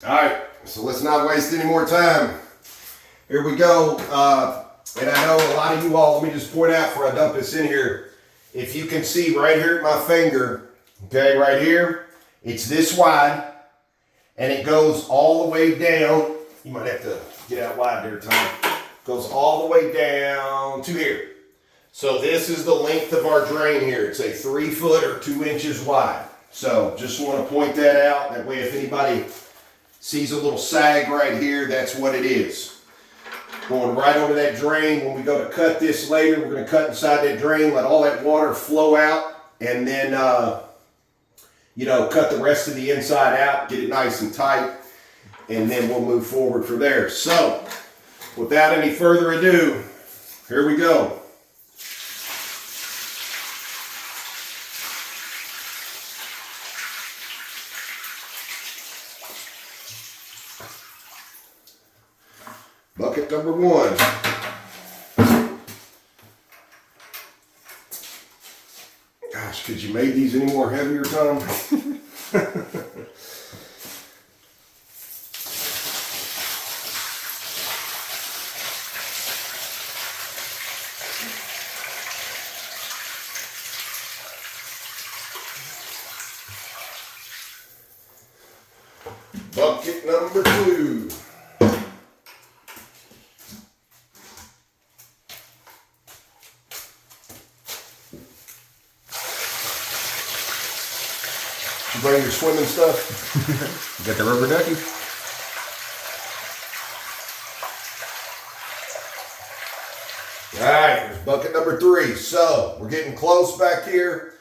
All right, so let's not waste any more time. Here we go. And I know a lot of you all, let me just point out before I dump this in here. If you can see right here at my finger, okay, right here, it's this wide and it goes all the way down. You might have to get out wide there, Tom. Goes all the way down to here. So this is the length of our drain here. It's a 3 foot or 2 inches wide. So just want to point that out. That way if anybody sees a little sag right here, that's what it is. Going right over that drain. When we go to cut this later, we're going to cut inside that drain, let all that water flow out, and then, cut the rest of the inside out, get it nice and tight, and then we'll move forward from there. So, without any further ado, here we go. Bucket number 1. Gosh, could you make these any more heavier, Tom? Bucket number 2. You bring your swimming stuff? You got the rubber ducky? Alright, here's bucket number 3. So, we're getting close back here.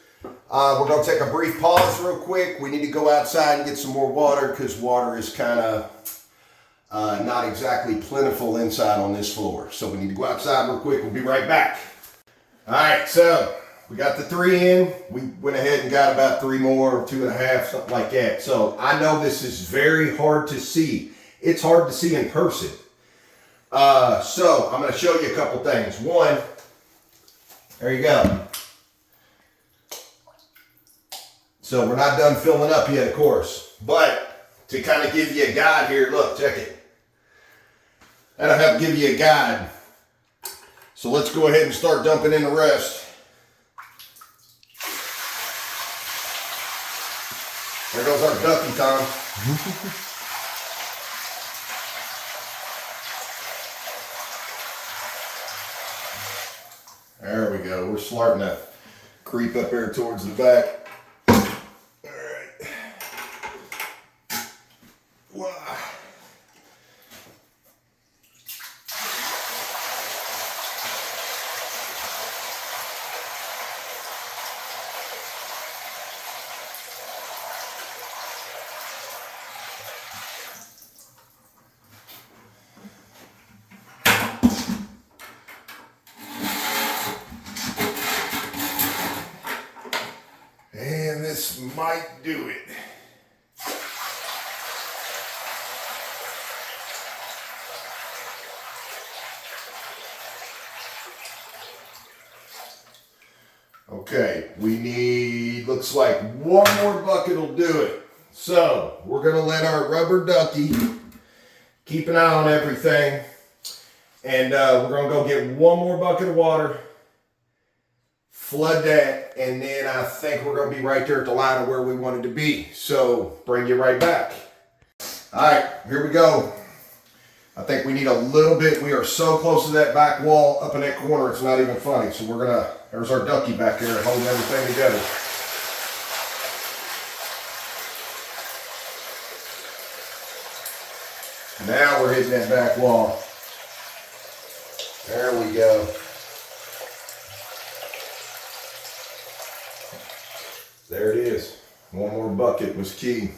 We're going to take a brief pause real quick. We need to go outside and get some more water because water is kind of not exactly plentiful inside on this floor. So we need to go outside real quick. We'll be right back. Alright, so we got the 3 in. We went ahead and got about 3 more, 2.5, something like that. So I know this is very hard to see. It's hard to see in person. So I'm going to show you a couple things. One, there you go. So we're not done filling up yet, of course. But to kind of give you a guide here, look, check it. That'll help give you a guide. So let's go ahead and start dumping in the rest. There goes our ducky, Tom. There we go. We're starting to creep up here towards the back. All right. Wow. And this might do it. Okay, we need, looks like 1 more bucket will do it. So, we're going to let our rubber ducky keep an eye on everything. And we're going to go get 1 more bucket of water. Flood that, and then I think we're going to be right there at the line of where we wanted to be. So, bring you right back. All right, here we go. I think we need a little bit. We are so close to that back wall up in that corner, it's not even funny. So we're going to, there's our ducky back there holding everything together. Now we're hitting that back wall. There we go. There it is. 1 more bucket was key.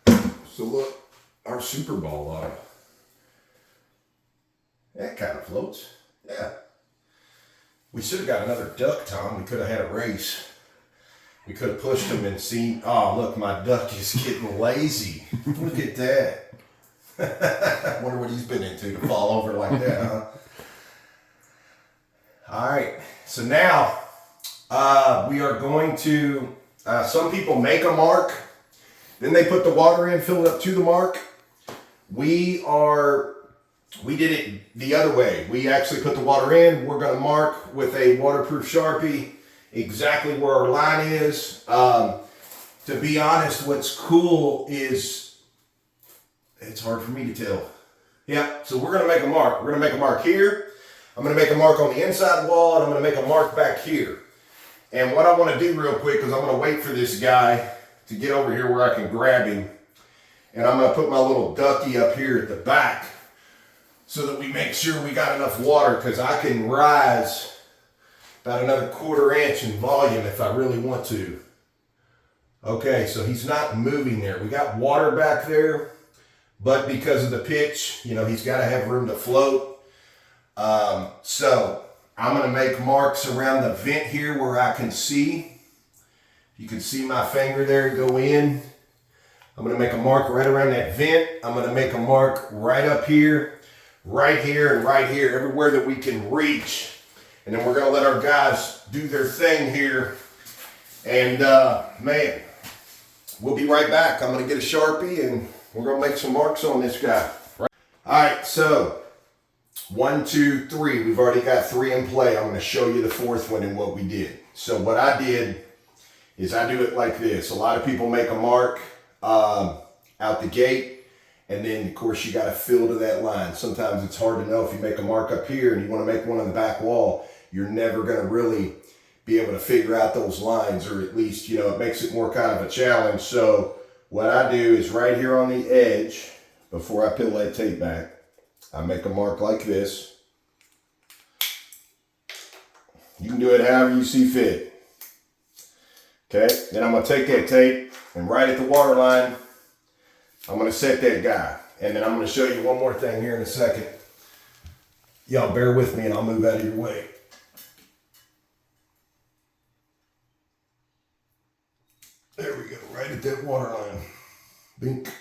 So look, our Super Bowl line. That kind of floats. Yeah. We should have got another duck, Tom. We could have had a race. We could have pushed him and seen, oh, look, my duck is getting lazy. Look at that. I wonder what he's been into to fall over like that, huh? All right. So now we are going to, some people make a mark. Then they put the water in, fill it up to the mark. We did it the other way. We actually put the water in. We're going to mark with a waterproof Sharpie exactly where our line is. To be honest, what's cool is, it's hard for me to tell. Yeah, so we're going to make a mark. We're going to make a mark here. I'm going to make a mark on the inside wall, and I'm going to make a mark back here. And what I want to do real quick is I'm going to wait for this guy to get over here where I can grab him. And I'm going to put my little ducky up here at the back so that we make sure we got enough water, because I can rise about another 1/4 inch in volume if I really want to. Okay, so he's not moving there. We got water back there, but because of the pitch, you know, he's got to have room to float. So I'm going to make marks around the vent here where I can see. You can see my finger there go in. I'm going to make a mark right around that vent. I'm going to make a mark right up here, and right here, everywhere that we can reach. And then we're going to let our guys do their thing here. And man, we'll be right back. I'm going to get a Sharpie and we're going to make some marks on this guy. Right? All right, so 1, 2, 3. We've already got 3 in play. I'm going to show you the 4th one and what we did. So what I did is I do it like this. A lot of people make a mark out the gate, and then of course you got to fill to that line. Sometimes it's hard to know. If you make a mark up here and you want to make one on the back wall, you're never going to really be able to figure out those lines, or at least, you know, it makes it more kind of a challenge. So what I do is right here on the edge, before I peel that tape back, I make a mark like this. You can do it however you see fit. Okay, then I'm going to take that tape, and right at the water line, I'm going to set that guy. And then I'm going to show you one more thing here in a second. Y'all bear with me and I'll move out of your way. There we go, right at that water line. Bink.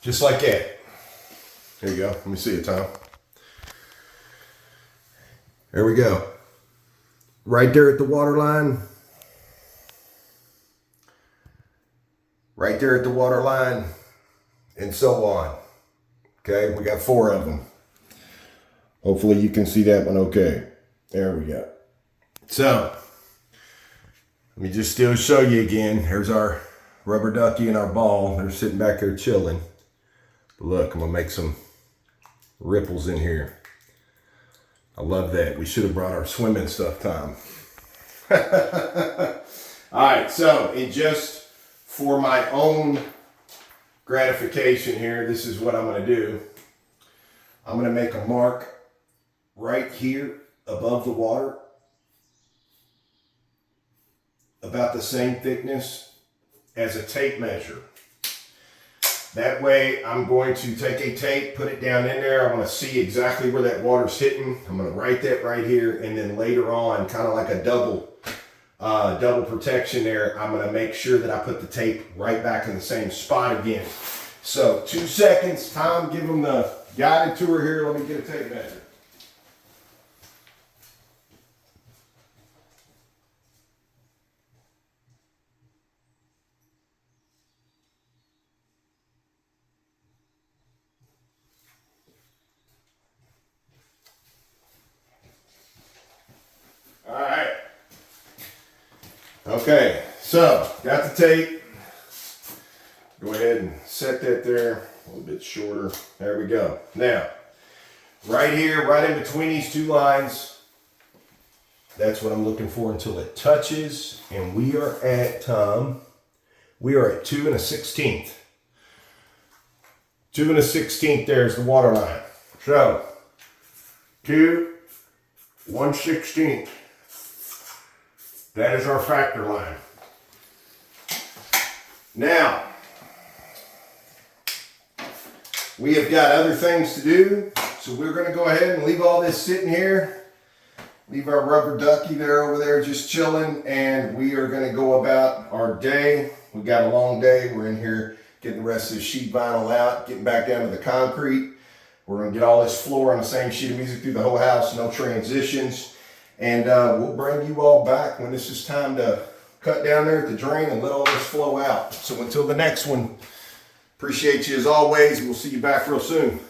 Just like that. There you go. Let me see it, Tom. There we go. Right there at the water line. Right there at the water line. And so on. Okay, we got 4 of them. Hopefully you can see that one okay. There we go. So, let me just still show you again. Here's our rubber ducky and our ball. They're sitting back there chilling. But look, I'm going to make some ripples in here. I love that. We should have brought our swimming stuff, Tom. All right, so just for my own gratification here, this is what I'm going to do. I'm going to make a mark right here above the water, about the same thickness as a tape measure. That way I'm going to take a tape, put it down in there. I'm going to see exactly where that water's hitting. I'm going to write that right here, and then later on, kind of like a double protection there, I'm going to make sure that I put the tape right back in the same spot again. So 2 seconds, Tom, give them the guided tour here. Let me get a tape measure. All right. Okay, so got the tape. Go ahead and set that there a little bit shorter. There we go. Now, right here, right in between these 2 lines, that's what I'm looking for until it touches. And we are at, we are at 2 1/16. 2 1/16, there's the water line. So, 2 1/16. That is our factor line. Now, we have got other things to do, so we're going to go ahead and leave all this sitting here. Leave our rubber ducky there over there just chilling, and we are going to go about our day. We've got a long day. We're in here getting the rest of the sheet vinyl out, getting back down to the concrete. We're going to get all this floor on the same sheet of music through the whole house, no transitions. And we'll bring you all back when this is time to cut down there at the drain and let all this flow out. So until the next one, appreciate you as always. We'll see you back real soon.